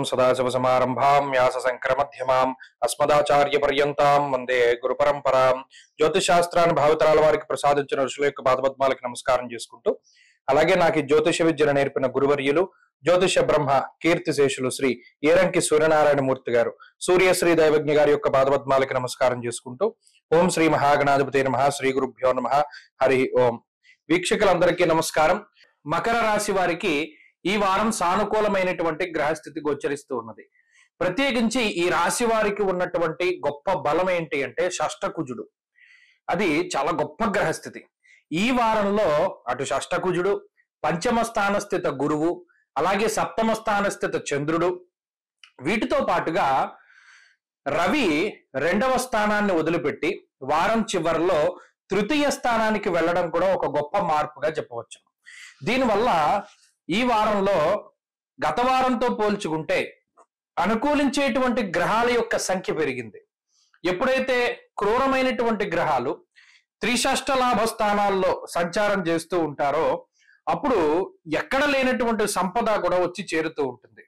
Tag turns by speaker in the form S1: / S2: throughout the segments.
S1: सदाशिवसमारंभां व्यासशंकरमध्यमाम् अस्मदाचार्यपर्यन्तां వందే గురు పరంపరాం. జ్యోతిష్ శాస్త్రాన్ని భావితరాల వారికి ప్రసాదించిన ఋషుల యొక్క పాదపద్మాలకు నమస్కారం చేసుకుంటూ, అలాగే నాకు జ్యోతిష విద్యను నేర్పిన గురువర్యులు జ్యోతిష బ్రహ్మ కీర్తిశేషులు శ్రీ ఏరంకి సూర్యనారాయణ మూర్తి గారు సూర్యశ్రీ దైవజ్ఞ గారి యొక్క పాదపద్మాలకు నమస్కారం చేసుకుంటూ, ఓం శ్రీ మహాగణాధిపతి నమః, శ్రీ గురుభ్యో నమః, హరి ఓం. వీక్షకులందరికీ నమస్కారం. మకర రాశి వారికి ఈ వారం సానుకూలమైనటువంటి గ్రహస్థితి గోచరిస్తూ ఉన్నది. ప్రత్యేకించి ఈ రాశి వారికి ఉన్నటువంటి గొప్ప బలం ఏంటి అంటే షష్టకుజుడు. అది చాలా గొప్ప గ్రహస్థితి. ఈ వారంలో అటు షష్టకుజుడు, పంచమ స్థాన స్థిత గురువు, అలాగే సప్తమ స్థాన స్థిత చంద్రుడు, వీటితో పాటుగా రవి రెండవ స్థానాన్ని వదిలిపెట్టి వారం చివరిలో తృతీయ స్థానానికి వెళ్ళడం కూడా ఒక గొప్ప మార్పుగా చెప్పవచ్చు. దీనివల్ల ఈ వారంలో గత వారంతో పోల్చుకుంటే అనుకూలించేటువంటి గ్రహాల యొక్క సంఖ్య పెరిగింది. ఎప్పుడైతే క్రూరమైనటువంటి గ్రహాలు త్రిషష్ట లాభ స్థానాల్లో సంచారం చేస్తూ ఉంటారో అప్పుడు ఎక్కడ లేనటువంటి సంపద కూడా వచ్చి చేరుతూ ఉంటుంది.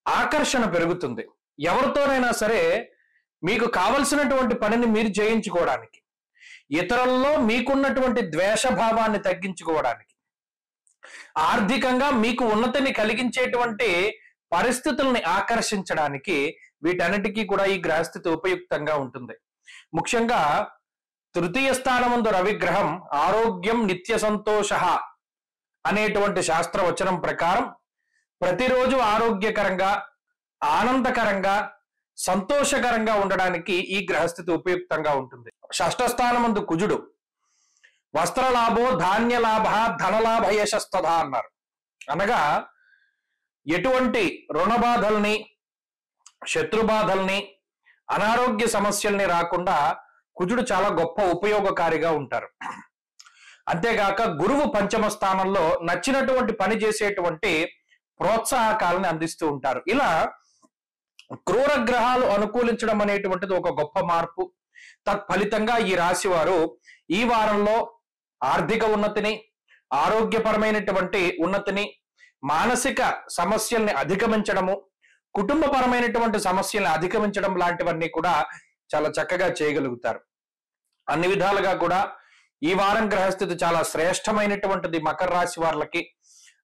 S1: ఆకర్షణ పెరుగుతుంది. ఎవరితోనైనా సరే మీకు కావలసినటువంటి పనిని మీరు చేయించుకోవడానికి, ఇతరుల్లో మీకున్నటువంటి ద్వేషభావాన్ని తగ్గించుకోవడానికి, ఆర్థికంగా మీకు ఉన్నతిని కలిగించేటువంటి పరిస్థితుల్ని ఆకర్షించడానికి వీటన్నిటికీ కూడా ఈ గ్రహస్థితి ఉపయుక్తంగా ఉంటుంది. ముఖ్యంగా తృతీయ స్థానమందు రవిగ్రహం ఆరోగ్యం నిత్య సంతోష అనేటువంటి శాస్త్రవచనం ప్రకారం ప్రతిరోజు ఆరోగ్యకరంగా, ఆనందకరంగా, సంతోషకరంగా ఉండడానికి ఈ గ్రహస్థితి ఉపయుక్తంగా ఉంటుంది. షష్ఠ స్థానమందు కుజుడు వస్త్రలాభో ధాన్యలాభ ధనలాభ యశస్తథ అన్నారు. అనగా ఎటువంటి రుణబాధల్ని, శత్రుబాధల్ని, అనారోగ్య సమస్యల్ని రాకుండా కుజుడు చాలా గొప్ప ఉపయోగకారిగా ఉంటారు. అంతేగాక గురువు పంచమ స్థానంలో నచ్చినటువంటి పని చేసేటువంటి ప్రోత్సాహకాలను అందిస్తూ ఉంటారు. ఇలా క్రూర గ్రహాలు అనుకూలించడం అనేటువంటిది ఒక గొప్ప మార్పు. తత్ఫలితంగా ఈ రాశి వారు ఈ వారంలో ఆర్థిక ఉన్నతిని, ఆరోగ్యపరమైనటువంటి ఉన్నతిని, మానసిక సమస్యల్ని అధిగమించడము, కుటుంబపరమైనటువంటి సమస్యల్ని అధిగమించడం లాంటివన్నీ కూడా చాలా చక్కగా చేయగలుగుతారు. అన్ని విధాలుగా కూడా ఈ వారం గ్రహస్థితి చాలా శ్రేష్టమైనటువంటిది మకర రాశి వారికి.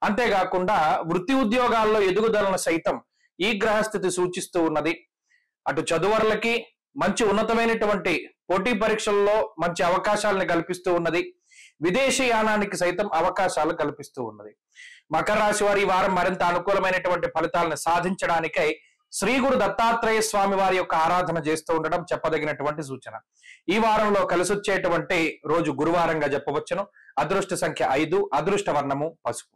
S1: అంతేకాకుండా వృత్తి ఉద్యోగాల్లో ఎదుగుదలను సైతం ఈ గ్రహస్థితి సూచిస్తూ ఉన్నది. అటు చదువర్లకి మంచి ఉన్నతమైనటువంటి పోటీ పరీక్షల్లో మంచి అవకాశాలను కల్పిస్తూ ఉన్నది. విదేశీయానానికి సైతం అవకాశాలు కల్పిస్తూ ఉన్నది. మకర రాశి వారి ఈ వారం మరింత అనుకూలమైనటువంటి ఫలితాలను సాధించడానికై శ్రీ గురు దత్తాత్రేయ స్వామి వారి యొక్క ఆరాధన చేస్తూ ఉండడం చెప్పదగినటువంటి సూచన. ఈ వారంలో కలిసొచ్చేటువంటి రోజు గురువారంగా చెప్పవచ్చును. అదృష్ట సంఖ్య 5, అదృష్ట వర్ణము పసుపు.